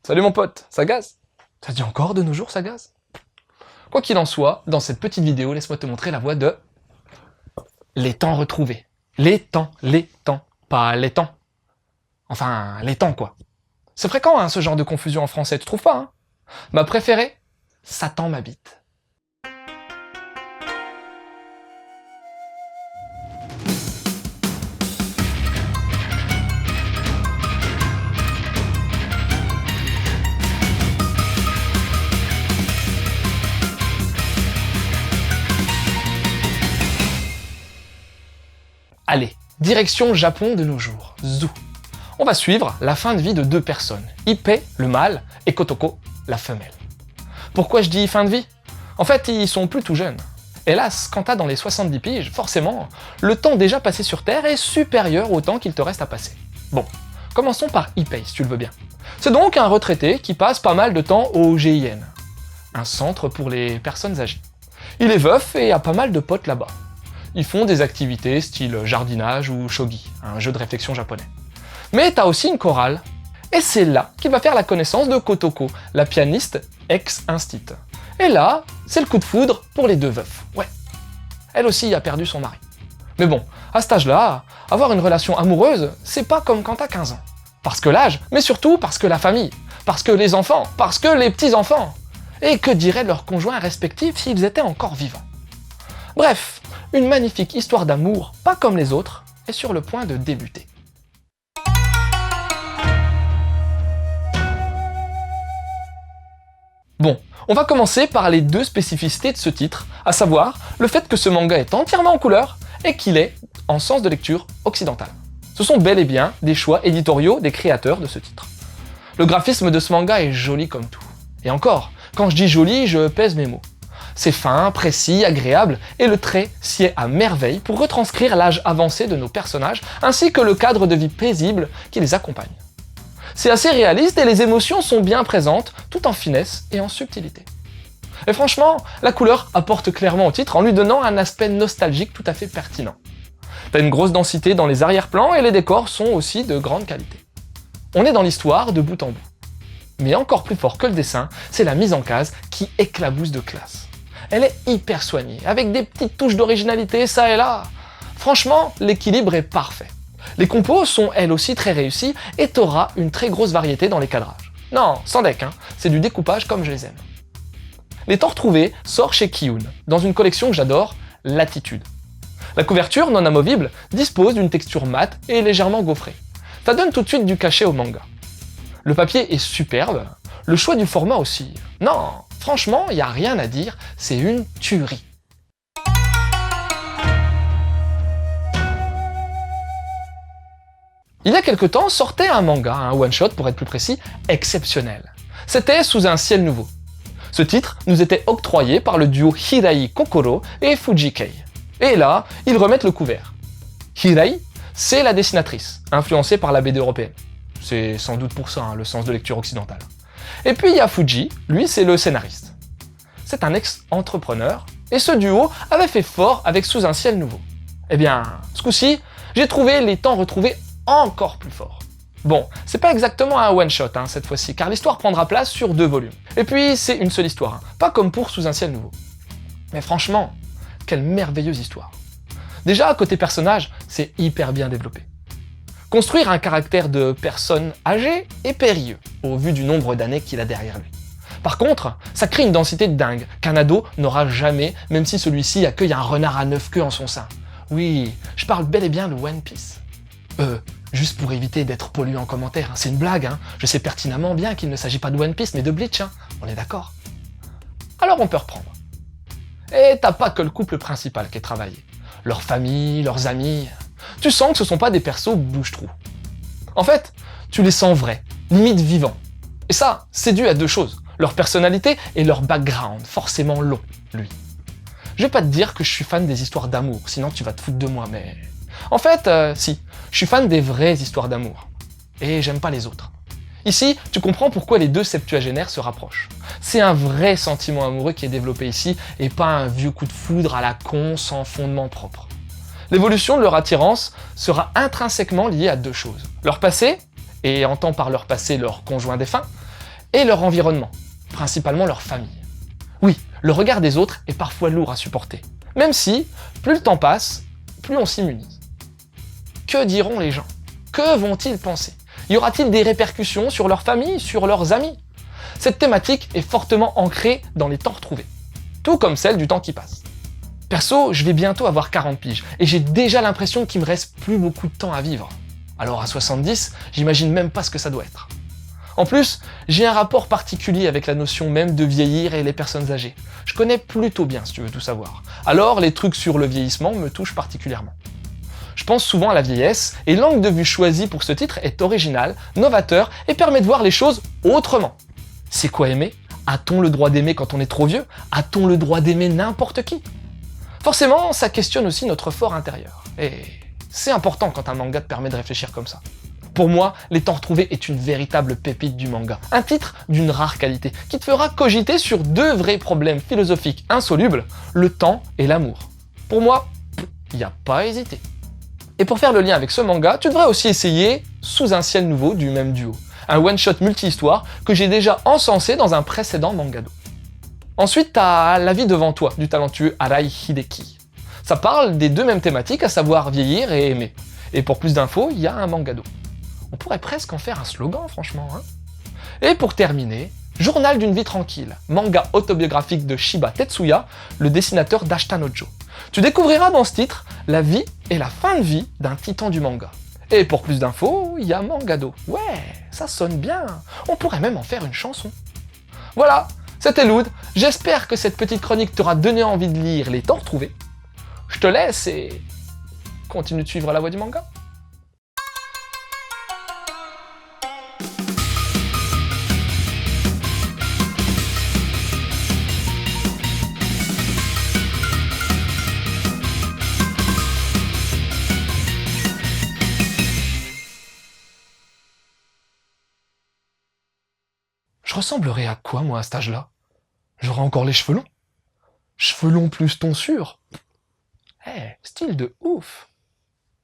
Salut mon pote, ça gaze? Ça se dit encore de nos jours, ça gaze? Quoi qu'il en soit, dans cette petite vidéo, laisse-moi te montrer la voie de les temps retrouvés. Les temps, pas les temps. Enfin, les temps quoi. C'est fréquent hein, ce genre de confusion en français, tu trouves pas hein? Ma préférée, Satan m'habite. Allez, direction Japon de nos jours, Zou. On va suivre la fin de vie de deux personnes, Ippei, le mâle, et Kotoko, la femelle. Pourquoi je dis fin de vie? En fait, ils sont plus tout jeunes. Hélas, quand t'as dans les 70 piges, forcément, le temps déjà passé sur Terre est supérieur au temps qu'il te reste à passer. Bon, commençons par Ippei, si tu le veux bien. C'est donc un retraité qui passe pas mal de temps au GIN, un centre pour les personnes âgées. Il est veuf et a pas mal de potes là-bas. Ils font des activités style jardinage ou shogi, un jeu de réflexion japonais. Mais t'as aussi une chorale, et c'est là qu'il va faire la connaissance de Kotoko, la pianiste ex-instit. Et là, c'est le coup de foudre pour les deux veufs, ouais. Elle aussi a perdu son mari. Mais bon, à cet âge-là, avoir une relation amoureuse, c'est pas comme quand t'as 15 ans. Parce que l'âge, mais surtout parce que la famille, parce que les enfants, parce que les petits-enfants. Et que diraient leurs conjoints respectifs s'ils étaient encore vivants? Bref, une magnifique histoire d'amour, pas comme les autres, est sur le point de débuter. Bon, on va commencer par les deux spécificités de ce titre, à savoir le fait que ce manga est entièrement en couleur et qu'il est en sens de lecture occidental. Ce sont bel et bien des choix éditoriaux des créateurs de ce titre. Le graphisme de ce manga est joli comme tout. Et encore, quand je dis joli, je pèse mes mots. C'est fin, précis, agréable, et le trait s'y est à merveille pour retranscrire l'âge avancé de nos personnages, ainsi que le cadre de vie paisible qui les accompagne. C'est assez réaliste et les émotions sont bien présentes, tout en finesse et en subtilité. Et franchement, la couleur apporte clairement au titre en lui donnant un aspect nostalgique tout à fait pertinent. T'as une grosse densité dans les arrière-plans et les décors sont aussi de grande qualité. On est dans l'histoire de bout en bout. Mais encore plus fort que le dessin, c'est la mise en case qui éclabousse de classe. Elle est hyper soignée, avec des petites touches d'originalité ça et là. Franchement, l'équilibre est parfait. Les compos sont elles aussi très réussies et t'auras une très grosse variété dans les cadrages. Non, sans deck, hein, c'est du découpage comme je les aime. Les temps retrouvés sort chez Kiyun, dans une collection que j'adore, Latitude. La couverture non amovible dispose d'une texture mate et légèrement gaufrée. Ça donne tout de suite du cachet au manga. Le papier est superbe, le choix du format aussi. Non, franchement, il n'y a rien à dire, c'est une tuerie. Il y a quelque temps sortait un manga, un one-shot pour être plus précis, exceptionnel. C'était Sous un ciel nouveau. Ce titre nous était octroyé par le duo Hirai Kokoro et Fuji Kei. Et là, ils remettent le couvert. Hirai, c'est la dessinatrice, influencée par la BD européenne. C'est sans doute pour ça, hein, le sens de lecture occidentale. Et puis il y a Fuji, lui c'est le scénariste. C'est un ex-entrepreneur, et ce duo avait fait fort avec Sous un ciel nouveau. Eh bien, ce coup-ci, j'ai trouvé les temps retrouvés encore plus forts. Bon, c'est pas exactement un one-shot hein, cette fois-ci, car l'histoire prendra place sur 2 volumes. Et puis c'est une seule histoire, hein, pas comme pour Sous un ciel nouveau. Mais franchement, quelle merveilleuse histoire. Déjà, côté personnage, c'est hyper bien développé. Construire un caractère de personne âgée est périlleux, au vu du nombre d'années qu'il a derrière lui. Par contre, ça crée une densité de dingue, qu'un ado n'aura jamais, même si celui-ci accueille un renard à 9 queues en son sein. Oui, je parle bel et bien de One Piece. Juste pour éviter d'être pollué en commentaire, hein, c'est une blague, hein. Je sais pertinemment bien qu'il ne s'agit pas de One Piece, mais de Bleach, hein. On est d'accord? Alors on peut reprendre. Et t'as pas que le couple principal qui est travaillé. Leur famille, leurs amis... Tu sens que ce sont pas des persos bouche-trous. En fait, tu les sens vrais, limite vivants. Et ça, c'est dû à 2 choses. Leur personnalité et leur background, forcément long, lui. Je vais pas te dire que je suis fan des histoires d'amour, sinon tu vas te foutre de moi, mais... En fait, si, je suis fan des vraies histoires d'amour. Et j'aime pas les autres. Ici, tu comprends pourquoi les 2 septuagénaires se rapprochent. C'est un vrai sentiment amoureux qui est développé ici, et pas un vieux coup de foudre à la con sans fondement propre. L'évolution de leur attirance sera intrinsèquement liée à 2 choses. Leur passé, et entend par leur passé leur conjoint défunt, et leur environnement, principalement leur famille. Oui, le regard des autres est parfois lourd à supporter, même si, plus le temps passe, plus on s'immunise. Que diront les gens? Que vont-ils penser? Y aura-t-il des répercussions sur leur famille, sur leurs amis? Cette thématique est fortement ancrée dans les temps retrouvés, tout comme celle du temps qui passe. Perso, je vais bientôt avoir 40 piges, et j'ai déjà l'impression qu'il me reste plus beaucoup de temps à vivre. Alors à 70, j'imagine même pas ce que ça doit être. En plus, j'ai un rapport particulier avec la notion même de vieillir et les personnes âgées. Je connais plutôt bien, si tu veux tout savoir. Alors, les trucs sur le vieillissement me touchent particulièrement. Je pense souvent à la vieillesse, et l'angle de vue choisi pour ce titre est original, novateur, et permet de voir les choses autrement. C'est quoi aimer? A-t-on le droit d'aimer quand on est trop vieux? A-t-on le droit d'aimer n'importe qui? Forcément, ça questionne aussi notre fort intérieur. Et c'est important quand un manga te permet de réfléchir comme ça. Pour moi, Les Temps Retrouvés est une véritable pépite du manga. Un titre d'une rare qualité, qui te fera cogiter sur deux vrais problèmes philosophiques insolubles, le temps et l'amour. Pour moi, il n'y a pas à hésiter. Et pour faire le lien avec ce manga, tu devrais aussi essayer Sous un ciel nouveau du même duo. Un one-shot multi-histoire que j'ai déjà encensé dans un précédent mangado. Ensuite, t'as La vie devant toi du talentueux Arai Hideki. Ça parle des deux mêmes thématiques, à savoir vieillir et aimer. Et pour plus d'infos, il y a un mangado. On pourrait presque en faire un slogan, franchement. Et pour terminer, Journal d'une vie tranquille, manga autobiographique de Shiba Tetsuya, le dessinateur d'Ashita no Joe. Tu découvriras dans ce titre la vie et la fin de vie d'un titan du manga. Et pour plus d'infos, il y a Mangado. Ouais, ça sonne bien. On pourrait même en faire une chanson. Voilà, c'était Loud. J'espère que cette petite chronique t'aura donné envie de lire Les Temps Retrouvés. Je te laisse et continue de suivre la voie du manga. Je ressemblerais à quoi, moi, à cet âge-là? J'aurais encore les cheveux longs. Cheveux longs plus tonsure. Eh, style de ouf.